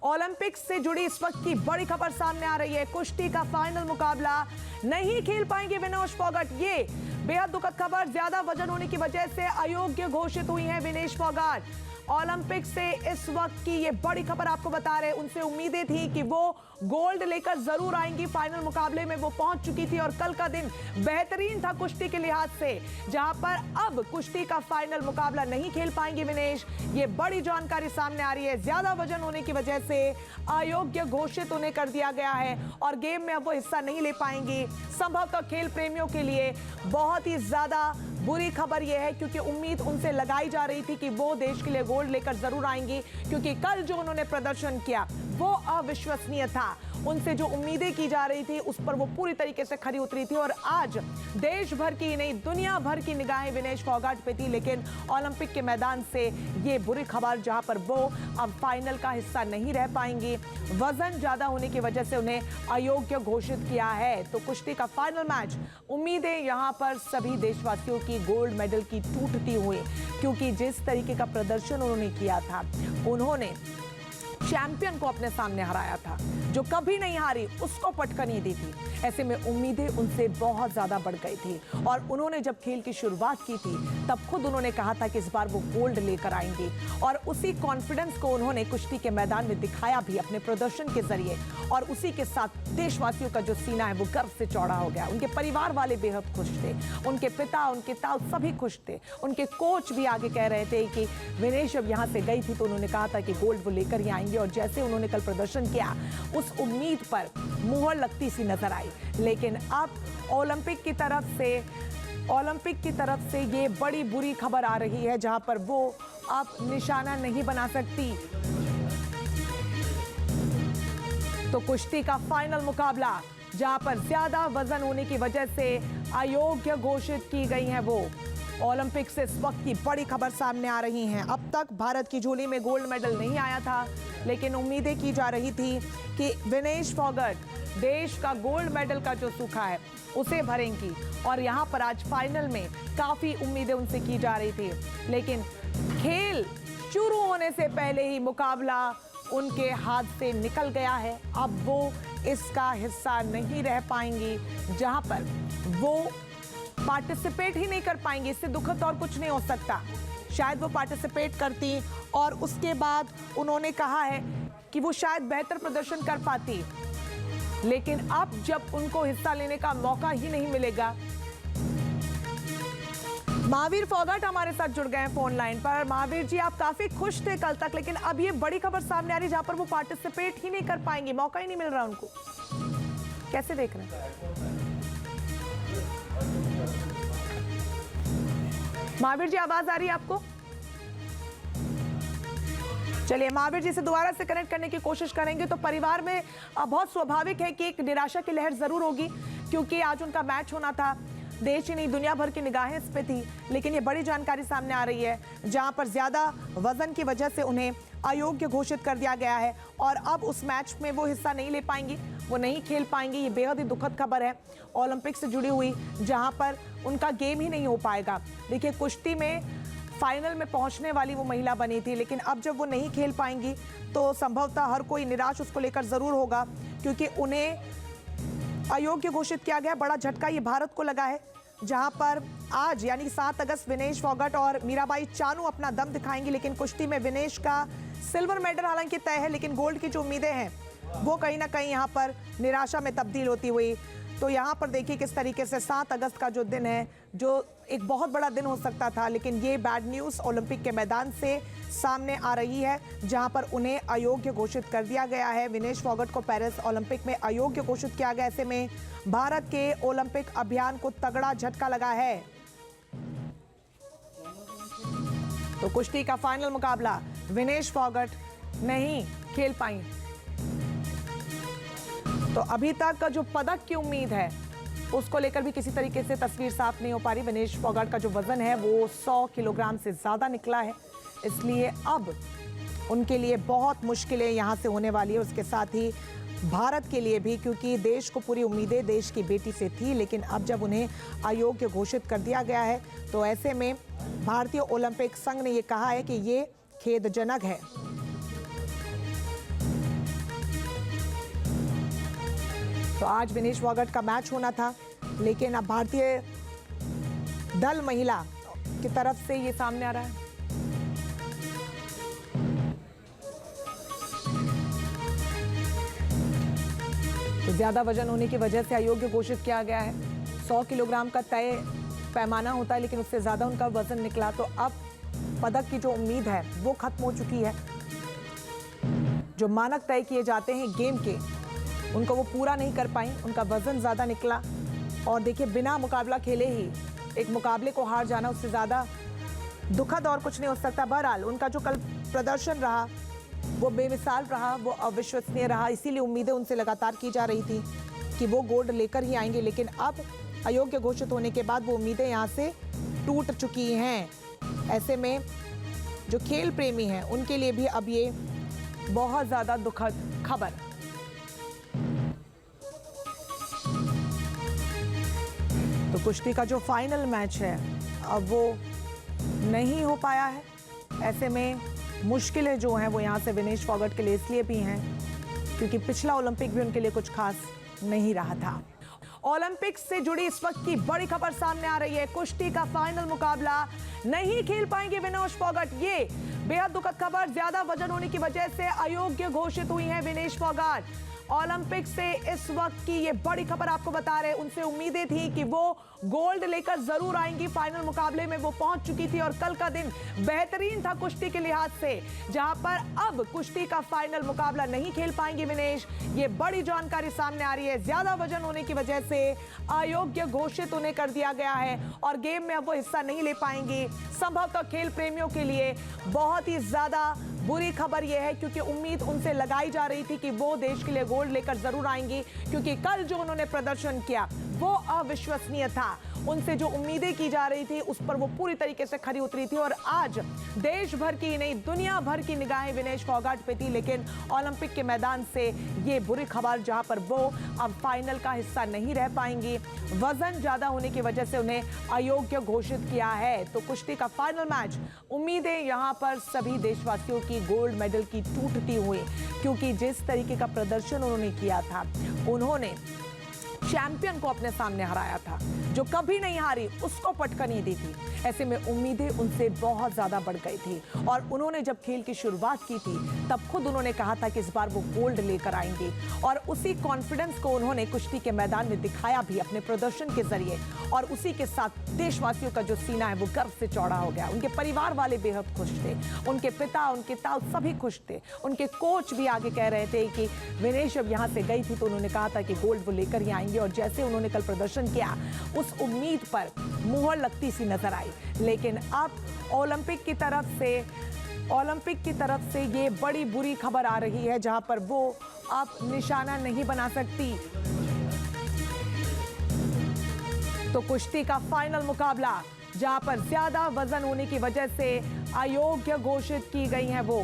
Olympics से जुड़ी इस वक्त की बड़ी खबर सामने आ रही है। कुश्ती का फाइनल मुकाबला नहीं खेल पाएंगे विनेश फोगाट। ये बेहद दुखद खबर, ज्यादा वजन होने की वजह से अयोग्य घोषित हुई हैं विनेश फोगाट। ओलंपिक से इस वक्त की ये बड़ी खबर आपको बता रहे हैं। उनसे उम्मीदें थी कि वो गोल्ड लेकर जरूर आएंगी, फाइनल मुकाबले में वो पहुंच चुकी थी और कल का दिन बेहतरीन था कुश्ती के लिहाज से, जहां पर अब कुश्ती का फाइनल मुकाबला नहीं खेल पाएंगे विनेश। ये बड़ी जानकारी सामने आ रही है। ज्यादा वजन होने की वजह से अयोग्य घोषित उन्हें कर दिया गया है और गेम में अब वो हिस्सा नहीं ले पाएंगी। संभवतः खेल प्रेमियों के लिए बहुत ही ज्यादा बुरी खबर यह है, क्योंकि उम्मीद उनसे लगाई जा रही थी कि वो देश के लिए गोल्ड लेकर जरूर आएंगी, क्योंकि कल जो उन्होंने प्रदर्शन किया वो अविश्वसनीय था। उनसे जो उम्मीदें की जा रही थी उस पर वो पूरी तरीके से खरी उतरी थी और आज देश भर की नहीं दुनिया भर की निगाहें विनेश फोगाट पे थी। लेकिन ओलंपिक के मैदान से ये बुरी खबर, जहां पर वो अब फाइनल का हिस्सा नहीं रह पाएंगी। वजन ज्यादा होने की वजह से उन्हें अयोग्य घोषित किया है। तो कुश्ती का फाइनल मैच, उम्मीदें यहां पर सभी देशवासियों की गोल्ड मेडल की टूटती हुई, क्योंकि जिस तरीके का प्रदर्शन उन्होंने किया था, उन्होंने चैंपियन को अपने सामने हराया था, जो कभी नहीं हारी उसको पटकनी दी थी। ऐसे में उम्मीदें उनसे बहुत ज्यादा बढ़ गई थी और उन्होंने जब खेल की शुरुआत की थी तब खुद उन्होंने कहा था कि इस बार वो गोल्ड लेकर आएंगे और उसी कॉन्फिडेंस को उन्होंने कुश्ती के मैदान में दिखाया भी अपने प्रदर्शन के जरिए। और उसी के साथ देशवासियों का जो सीना है वो गर्व से चौड़ा हो गया। उनके परिवार वाले बेहद खुश थे, उनके पिता, उनके ताऊ सभी खुश थे। उनके कोच भी आगे कह रहे थे कि विनेश जब यहाँ से गई थी तो उन्होंने कहा था कि गोल्ड वो लेकर ही आएंगे और जैसे उन्होंने कल प्रदर्शन किया उस उम्मीद पर मुहर लगती सी नजर आई। लेकिन अब ओलंपिक की तरफ से ये बड़ी बुरी खबर आ रही है, जहां पर वो अब निशाना नहीं बना सकती। तो कुश्ती का फाइनल मुकाबला, जहां पर ज्यादा वजन होने की वजह से अयोग्य घोषित की गई हैं वो। ओलंपिक से इस वक्त की बड़ी खबर सामने आ रही हैं। अब तक भारत की झोली में गोल्ड मेडल नहीं आया था, लेकिन उम्मीदें की जा रही थी कि विनेश फोगाट देश का गोल्ड मेडल का जो सूखा है उसे भरेंगी और यहाँ पर आज फाइनल में काफी उम्मीदें उनसे की जा रही थी। लेकिन खेल शुरू होने से पहले ही मुकाबला उनके हाथ से निकल गया है। अब वो इसका हिस्सा नहीं रह पाएंगी, जहां पर वो पार्टिसिपेट ही नहीं कर पाएंगी। इससे दुखद और कुछ नहीं हो सकता। शायद वो पार्टिसिपेट करती और उसके बाद उन्होंने कहा है कि वो शायद बेहतर प्रदर्शन कर पाती, लेकिन अब जब उनको हिस्सा लेने का मौका ही नहीं मिलेगा। महावीर फोगाट हमारे साथ जुड़ गए हैं फोन लाइन पर। महावीर जी, आप काफी खुश थे कल तक, लेकिन अब ये बड़ी खबर सामने आ रही है जहां पर वो पार्टिसिपेट ही नहीं कर पाएंगी, मौका ही नहीं मिल रहा उनको। कैसे देख रहे हैं? महावीर जी, आवाज आ रही है आपको? चलिए महावीर जी से दोबारा से कनेक्ट करने की कोशिश करेंगे। तो परिवार में बहुत स्वाभाविक है कि एक निराशा की लहर जरूर होगी, क्योंकि आज उनका मैच होना था। देश ही नहीं दुनिया भर की निगाहें इस पे थी। लेकिन ये बड़ी जानकारी सामने आ रही है, जहां पर ज्यादा वजन की वजह से उन्हें अयोग्य घोषित कर दिया गया है और अब उस मैच में वो हिस्सा नहीं ले पाएंगी, वो नहीं खेल पाएंगी। ये बेहद ही दुखद खबर है ओलंपिक से जुड़ी हुई, जहां पर उनका गेम ही नहीं हो पाएगा। देखिए, कुश्ती में फाइनल में पहुंचने वाली वो महिला बनी थी, लेकिन अब जब वो नहीं खेल पाएंगी तो संभवतः हर कोई निराश उसको लेकर जरूर होगा, क्योंकि उन्हें अयोग्य घोषित किया गया। बड़ा झटका ये भारत को लगा है, जहां पर आज यानी 7 अगस्त विनेश फोगाट और मीराबाई चानू अपना दम दिखाएंगी। लेकिन कुश्ती में विनेश का सिल्वर मेडल हालांकि तय है, लेकिन गोल्ड की जो उम्मीदें हैं वो कहीं ना कहीं यहाँ पर निराशा में तब्दील होती हुई। तो यहाँ पर देखिए किस तरीके से 7 अगस्त का जो दिन है, जो एक बहुत बड़ा दिन हो सकता था, लेकिन ये बैड न्यूज़ ओलंपिक के मैदान से सामने आ रही है, जहां पर उन्हें अयोग्य घोषित कर दिया गया है। विनेश फोगाट को पेरिस ओलंपिक में अयोग्य घोषित किया गया। ऐसे में भारत के ओलंपिक अभियान को तगड़ा झटका लगा है। तो कुश्ती का फाइनल मुकाबला विनेश फोगाट नहीं खेल पाई। तो अभी तक का जो पदक की उम्मीद है उसको लेकर भी किसी तरीके से तस्वीर साफ नहीं हो पा रही। विनेश फोगाट का जो वजन है वो 100 किलोग्राम से ज्यादा निकला है, इसलिए अब उनके लिए बहुत मुश्किलें यहाँ से होने वाली है। उसके साथ ही भारत के लिए भी, क्योंकि देश को पूरी उम्मीदें देश की बेटी से थी, लेकिन अब जब उन्हें अयोग्य घोषित कर दिया गया है तो ऐसे में भारतीय ओलंपिक संघ ने ये कहा है कि ये खेदजनक है। तो आज विनेश फोगाट का मैच होना था, लेकिन अब भारतीय दल महिला की तरफ से ये सामने आ रहा है। तो ज्यादा वजन होने की वजह से अयोग्य घोषित किया गया है। 100 किलोग्राम का तय पैमाना होता है, लेकिन उससे ज्यादा उनका वजन निकला, तो अब पदक की जो उम्मीद है वो खत्म हो चुकी है। जो मानक तय किए जाते हैं गेम के, उनको वो पूरा नहीं कर पाई, उनका वजन ज्यादा निकला। और देखिए, बिना मुकाबला खेले ही एक मुकाबले को हार जाना, उससे ज्यादा दुखद और कुछ नहीं हो सकता। बहरहाल उनका जो कल प्रदर्शन रहा वो बेमिसाल रहा, वो अविश्वसनीय रहा। इसीलिए उम्मीदें उनसे लगातार की जा रही थी कि वो गोल्ड लेकर ही आएंगे, लेकिन अब अयोग्य घोषित होने के बाद वो उम्मीदें यहाँ से टूट चुकी हैं। ऐसे में जो खेल प्रेमी हैं उनके लिए भी अब ये बहुत ज्यादा दुखद खबर। तो कुश्ती का जो फाइनल मैच है अब वो नहीं हो पाया है। ऐसे में मुश्किलें जो हैं वो यहाँ से विनेश फोगाट के लिए इसलिए भी हैं क्योंकि पिछला ओलंपिक भी उनके लिए कुछ खास नहीं रहा था। ओलंपिक्स से जुड़ी इस वक्त की बड़ी खबर सामने आ रही है। कुश्ती का फाइनल मुकाबला नहीं खेल पाएंगे विनेश फोगाट। ये बेहद दुखद खबर। ज्यादा वजन होने की वजह से अयोग्य घोषित हुई हैं विनेश फोगाट। ओलंपिक से इस वक्त की ये बड़ी खबर आपको बता रहे हैं। उनसे उम्मीदें थी कि वो गोल्ड लेकर जरूर आएंगी। फाइनल मुकाबले में वो पहुंच चुकी थी और कल का दिन बेहतरीन था कुश्ती के लिहाज से, जहां पर अब कुश्ती का फाइनल मुकाबला नहीं खेल पाएंगे विनेश। ये बड़ी जानकारी सामने आ रही है। ज्यादा वजन होने की वजह से अयोग्य घोषित उन्हें कर दिया गया है और गेम में अब वो हिस्सा नहीं ले पाएंगी। संभवतः खेल प्रेमियों के लिए बहुत ही ज्यादा बुरी खबर यह है, क्योंकि उम्मीद उनसे लगाई जा रही थी कि वो देश के लिए गोल्ड लेकर जरूर आएंगी, क्योंकि कल जो उन्होंने प्रदर्शन किया वो अविश्वसनीय था। उनसे जो उम्मीदें की जा रही थी उस पर वो पूरी तरीके से खरी उतरी थी और आज देश भर की नहीं दुनिया भर की निगाहें विनेश फोगाट पे थी। लेकिन ओलंपिक के मैदान से ये बुरी खबर, जहां पर वो अब फाइनल का हिस्सा नहीं रह पाएंगी। वजन ज्यादा होने की वजह से उन्हें अयोग्य घोषित किया है। तो कुश्ती का फाइनल मैच, उम्मीदें यहां पर सभी देशवासियों की गोल्ड मेडल की टूटती हुई, क्योंकि जिस तरीके का प्रदर्शन उन्होंने किया था, उन्होंने चैंपियन को अपने सामने हराया था, जो कभी नहीं हारी उसको पटकनी दी थी। ऐसे में उम्मीदें उनसे बहुत ज्यादा बढ़ गई थी और उन्होंने जब खेल की शुरुआत की थी तब खुद उन्होंने कहा था कि इस बार वो गोल्ड लेकर आएंगे और उसी कॉन्फिडेंस को उन्होंने कुश्ती के मैदान में दिखाया भी अपने प्रदर्शन के जरिए। और उसी के साथ देशवासियों का जो सीना है वो गर्व से चौड़ा हो गया। उनके परिवार वाले बेहद खुश थे, उनके पिता, उनके ताऊ सभी खुश थे। उनके कोच भी आगे कह रहे थे कि विनेश जब यहाँ से गई थी तो उन्होंने कहा था कि गोल्ड वो लेकर ही आएंगे, और जैसे उन्होंने कल प्रदर्शन किया उस उम्मीद पर मुहर लगती सी नजर आई। लेकिन अब ओलंपिक की तरफ से ये बड़ी बुरी खबर आ रही है, जहां पर वो अब निशाना नहीं बना सकती। तो कुश्ती का फाइनल मुकाबला, जहां पर ज्यादा वजन होने की वजह से अयोग्य घोषित की गई हैं वो।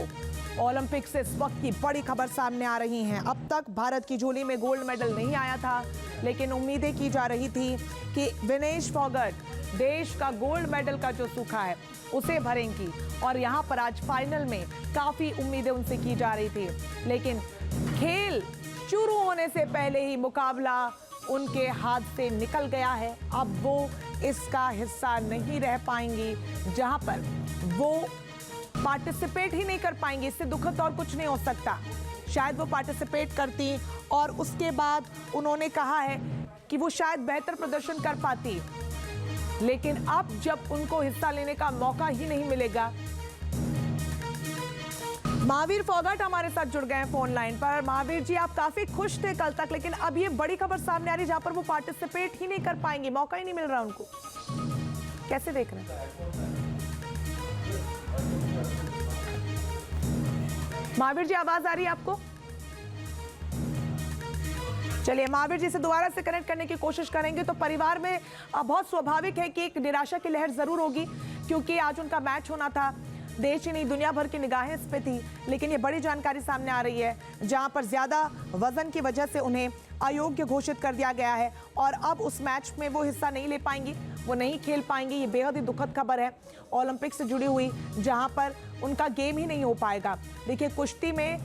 ओलंपिक से इस वक्त की बड़ी खबर सामने आ रही हैं। अब तक भारत की झोली में गोल्ड मेडल नहीं आया था, लेकिन उम्मीदें की जा रही थी कि विनेश फोगाट देश का गोल्ड मेडल का जो सूखा है उसे भरेंगी। और यहाँ पर आज फाइनल में काफी उम्मीदें उनसे की जा रही थी, लेकिन खेल शुरू होने से पहले ही मुकाबला उनके हाथ से निकल गया है। अब वो इसका हिस्सा नहीं रह पाएंगी, जहां पर वो पार्टिसिपेट ही नहीं कर पाएंगी। इससे दुखद और कुछ नहीं हो सकता। शायद वो पार्टिसिपेट करती और उसके बाद उन्होंने कहा है कि वो शायद बेहतर प्रदर्शन कर पाती, लेकिन अब जब उनको हिस्सा लेने का मौका ही नहीं मिलेगा। महावीर फोगाट हमारे साथ जुड़ गए हैं फोन लाइन पर। महावीर जी, आप काफी खुश थे कल तक, लेकिन अब ये बड़ी खबर सामने आ रही है जहां पर वो पार्टिसिपेट ही नहीं कर पाएंगे, मौका ही नहीं मिल रहा उनको। कैसे देख रहे हैं महावीर जी? आवाज आ रही है आपको? चलिए, महावीर जी से दोबारा से कनेक्ट करने की कोशिश करेंगे। तो परिवार में बहुत स्वाभाविक है कि एक निराशा की लहर जरूर होगी, क्योंकि आज उनका मैच होना था। देश ही नहीं दुनिया भर की निगाहें इस पे थी, लेकिन ये बड़ी जानकारी सामने आ रही है जहां पर ज्यादा वजन की वजह से उन्हें अयोग्य घोषित कर दिया गया है और अब उस मैच में वो हिस्सा नहीं ले पाएंगी, वो नहीं खेल पाएंगी। ये बेहद ही दुखद खबर है ओलंपिक से जुड़ी हुई, जहां पर उनका गेम ही नहीं हो पाएगा। देखिए, कुश्ती में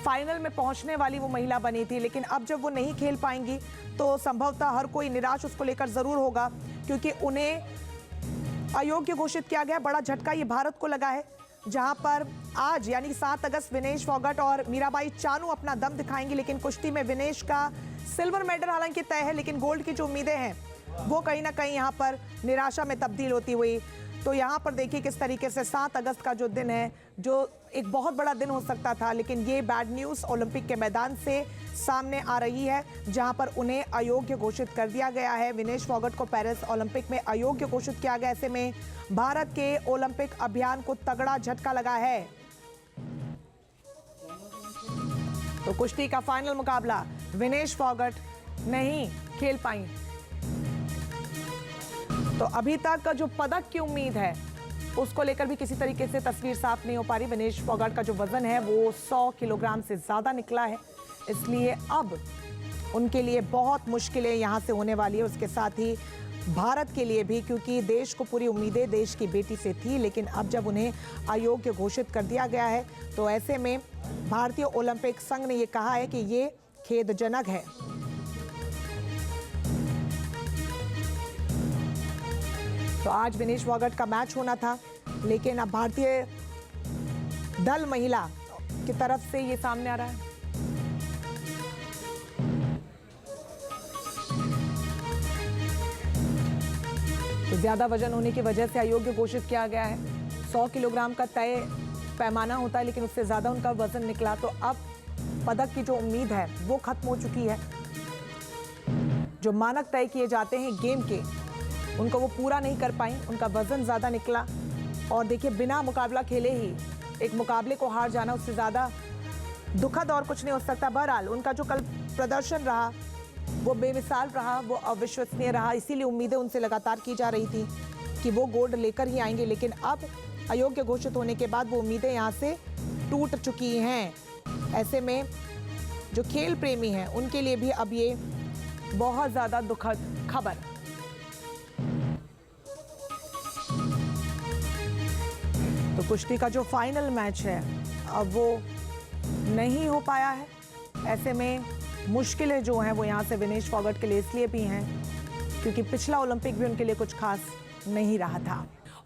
फाइनल में पहुंचने वाली वो महिला बनी थी, लेकिन अब जब वो नहीं खेल पाएंगी तो संभवतः हर कोई निराश उसको लेकर जरूर होगा, क्योंकि उन्हें अयोग्य घोषित किया गया। बड़ा झटका ये भारत को लगा है, जहां पर आज यानी 7 अगस्त विनेश फोगाट और मीराबाई चानू अपना दम दिखाएंगी। लेकिन कुश्ती में विनेश का सिल्वर मेडल हालांकि तय है, लेकिन गोल्ड की जो उम्मीदें हैं वो कहीं ना कहीं यहाँ पर निराशा में तब्दील होती हुई। तो यहाँ पर देखिए किस तरीके से 7 अगस्त का जो दिन है, जो एक बहुत बड़ा दिन हो सकता था, लेकिन ये बैड न्यूज़ ओलंपिक के मैदान से सामने आ रही है, जहां पर उन्हें अयोग्य घोषित कर दिया गया है। विनेश फोगाट को पेरिस ओलंपिक में अयोग्य घोषित किया गया। ऐसे में भारत के ओलंपिक अभियान को तगड़ा झटका लगा है। तो कुश्ती का फाइनल मुकाबला, विनेश फोगाट नहीं खेल पाई। तो अभी तक जो पदक की उम्मीद है उसको लेकर भी किसी तरीके से तस्वीर साफ नहीं हो पा रही। विनेश फोगाट का जो वजन है वो 100 किलोग्राम से ज्यादा निकला है, इसलिए अब उनके लिए बहुत मुश्किलें यहां से होने वाली है। उसके साथ ही भारत के लिए भी, क्योंकि देश को पूरी उम्मीदें देश की बेटी से थी, लेकिन अब जब उन्हें अयोग्य घोषित कर दिया गया है तो ऐसे में भारतीय ओलंपिक संघ ने यह कहा है कि ये खेदजनक है। तो आज विनेश फोगाट का मैच होना था, लेकिन अब भारतीय दल महिला की तरफ से ये सामने आ रहा है। तो ज्यादा वजन होने की वजह से अयोग्य घोषित किया गया है। 100 किलोग्राम का तय पैमाना होता है, लेकिन उससे ज्यादा उनका वजन निकला, तो अब पदक की जो उम्मीद है वो खत्म हो चुकी है। जो मानक तय किए जाते हैं गेम के, उनको वो पूरा नहीं कर पाई, उनका वजन ज़्यादा निकला। और देखिए, बिना मुकाबला खेले ही एक मुकाबले को हार जाना, उससे ज़्यादा दुखद और कुछ नहीं हो सकता। बहरहाल उनका जो कल प्रदर्शन रहा वो बेमिसाल रहा, वो अविश्वसनीय रहा। इसीलिए उम्मीदें उनसे लगातार की जा रही थी कि वो गोल्ड लेकर ही आएंगे, लेकिन अब अयोग्य घोषित होने के बाद वो उम्मीदें यहाँ से टूट चुकी हैं। ऐसे में जो खेल प्रेमी हैं उनके लिए भी अब ये बहुत ज़्यादा दुखद खबर। तो कुश्ती का जो फाइनल मैच है अब वो नहीं हो पाया है। ऐसे में मुश्किलें जो हैं वो यहाँ से विनेश फोगाट के लिए इसलिए भी हैं क्योंकि पिछला ओलंपिक भी उनके लिए कुछ खास नहीं रहा था।